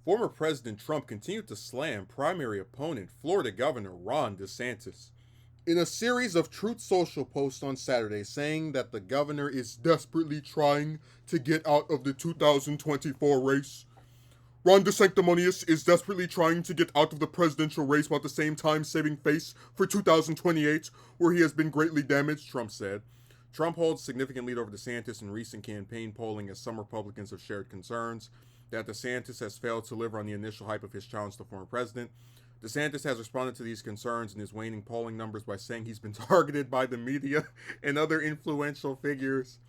Former President Trump continued to slam primary opponent Florida Governor Ron DeSantis in a series of Truth Social posts on Saturday, saying that the governor is desperately trying to get out of the 2024 race. Ron DeSanctimonious is desperately trying to get out of the presidential race while at the same time saving face for 2028, where he has been greatly damaged, Trump said. Trump holds significant lead over DeSantis in recent campaign polling as some Republicans have shared concerns that DeSantis has failed to deliver on the initial hype of his challenge to the former president. DeSantis has responded to these concerns in his waning polling numbers by saying he's been targeted by the media and other influential figures.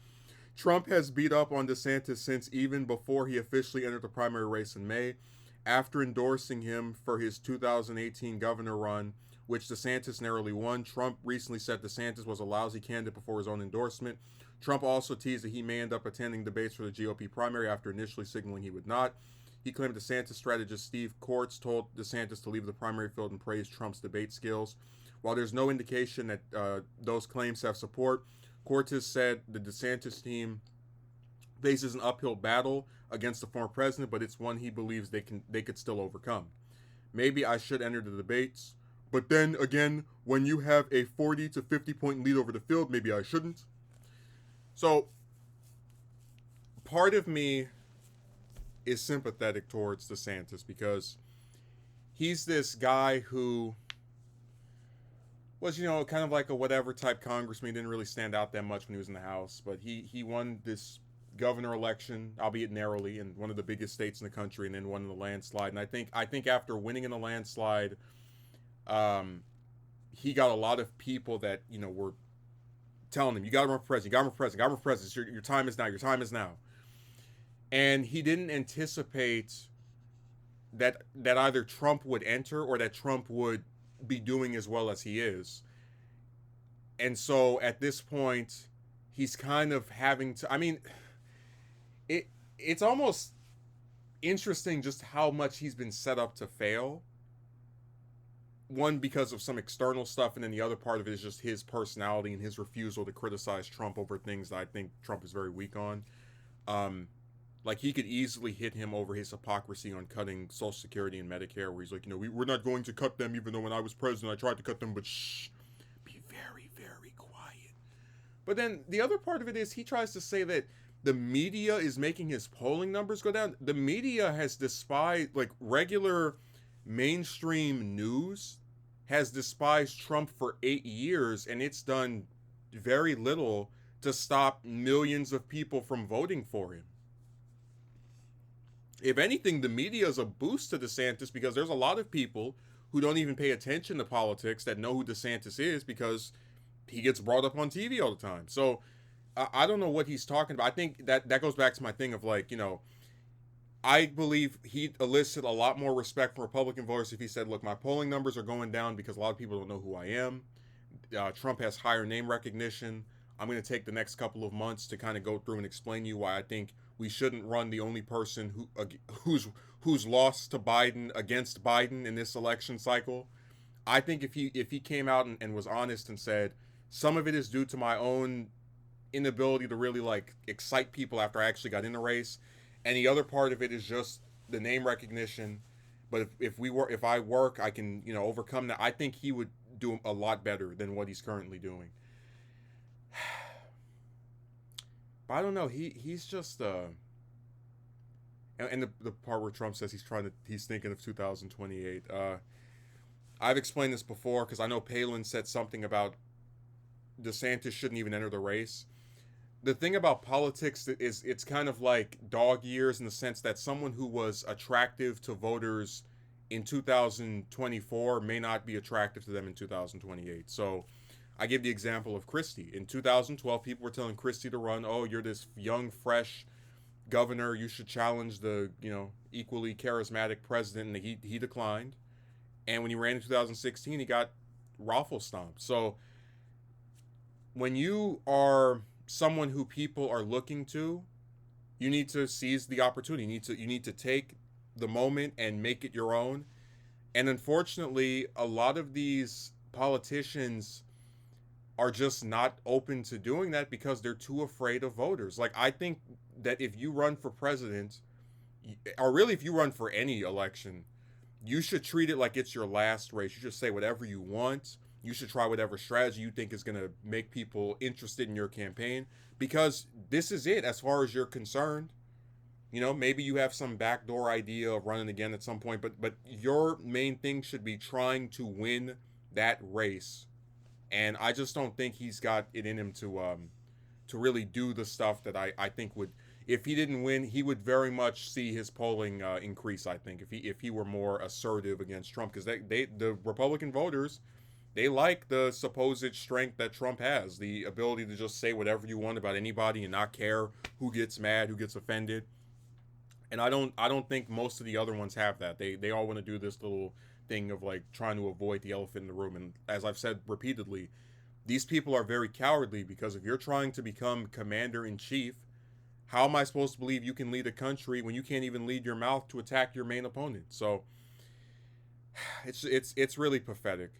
Trump has beat up on DeSantis since even before he officially entered the primary race in May. After endorsing him for his 2018 governor run, which DeSantis narrowly won, Trump recently said DeSantis was a lousy candidate before his own endorsement. Trump also teased that he may end up attending debates for the GOP primary after initially signaling he would not. He claimed DeSantis strategist Steve Kortz told DeSantis to leave the primary field and praised Trump's debate skills. While there's no indication that those claims have support, Cortez said the DeSantis team faces an uphill battle against the former president, but it's one he believes they could still overcome. Maybe I should enter the debates, but then again, when you have a 40 to 50 point lead over the field, maybe I shouldn't. So, part of me is sympathetic towards DeSantis because he's this guy who was, kind of like a whatever type congressman. He didn't really stand out that much when he was in the House, but he won this governor election, albeit narrowly, in one of the biggest states in the country, and then won in the landslide. And I think after winning in the landslide, he got a lot of people that were telling him, "You got to run for president. You got to run for president. You got to run for president. Your time is now. Your time is now." And he didn't anticipate that either Trump would enter or that Trump would be doing as well as he is. And so at this point, he's kind of having to, it's almost interesting just how much he's been set up to fail. One, because of some external stuff, and then the other part of it is just his personality and his refusal to criticize Trump over things that I think Trump is very weak on. Like, he could easily hit him over his hypocrisy on cutting Social Security and Medicare, where he's like, we're not going to cut them, even though when I was president I tried to cut them, but shh, be very, very quiet. But then the other part of it is he tries to say that the media is making his polling numbers go down. The media has despised, like, regular mainstream news has despised Trump for 8 years, and it's done very little to stop millions of people from voting for him. If anything, the media is a boost to DeSantis because there's a lot of people who don't even pay attention to politics that know who DeSantis is because he gets brought up on TV all the time. So I don't know what he's talking about. I think that goes back to my thing of like, I believe he'd elicit a lot more respect from Republican voters if he said, look, my polling numbers are going down because a lot of people don't know who I am. Trump has higher name recognition. I'm going to take the next couple of months to kind of go through and explain to you why I think we shouldn't run the only person who's lost to Biden against Biden in this election cycle. I think if he came out and was honest and said some of it is due to my own inability to really like excite people after I actually got in the race, and the other part of it is just the name recognition. But if I work, I can overcome that. I think he would do a lot better than what he's currently doing. But I don't know. He's just and the part where Trump says he's thinking of 2028. I've explained this before because I know Palin said something about DeSantis shouldn't even enter the race. The thing about politics is it's kind of like dog years in the sense that someone who was attractive to voters in 2024 may not be attractive to them in 2028. So I give the example of Christie. In 2012, people were telling Christie to run. Oh, you're this young, fresh governor. You should challenge the, equally charismatic president. And he declined. And when he ran in 2016, he got raffle stomped. So when you are someone who people are looking to, you need to seize the opportunity. You need to take the moment and make it your own. And unfortunately, a lot of these politicians are just not open to doing that because they're too afraid of voters. Like, I think that if you run for president, or really if you run for any election, you should treat it like it's your last race. You should say whatever you want. You should try whatever strategy you think is going to make people interested in your campaign, because this is it as far as you're concerned. You know, maybe you have some backdoor idea of running again at some point, but your main thing should be trying to win that race. And I just don't think he's got it in him to really do the stuff that I think would, if he didn't win, he would very much see his polling increase. I think if he were more assertive against Trump, because the Republican voters, they like the supposed strength that Trump has, the ability to just say whatever you want about anybody and not care who gets mad, who gets offended. And I don't think most of the other ones have that. They all want to do this little thing of like trying to avoid the elephant in the room. And as I've said repeatedly, these people are very cowardly, because if you're trying to become commander in chief, how am I supposed to believe you can lead a country when you can't even lead your mouth to attack your main opponent? So it's really pathetic.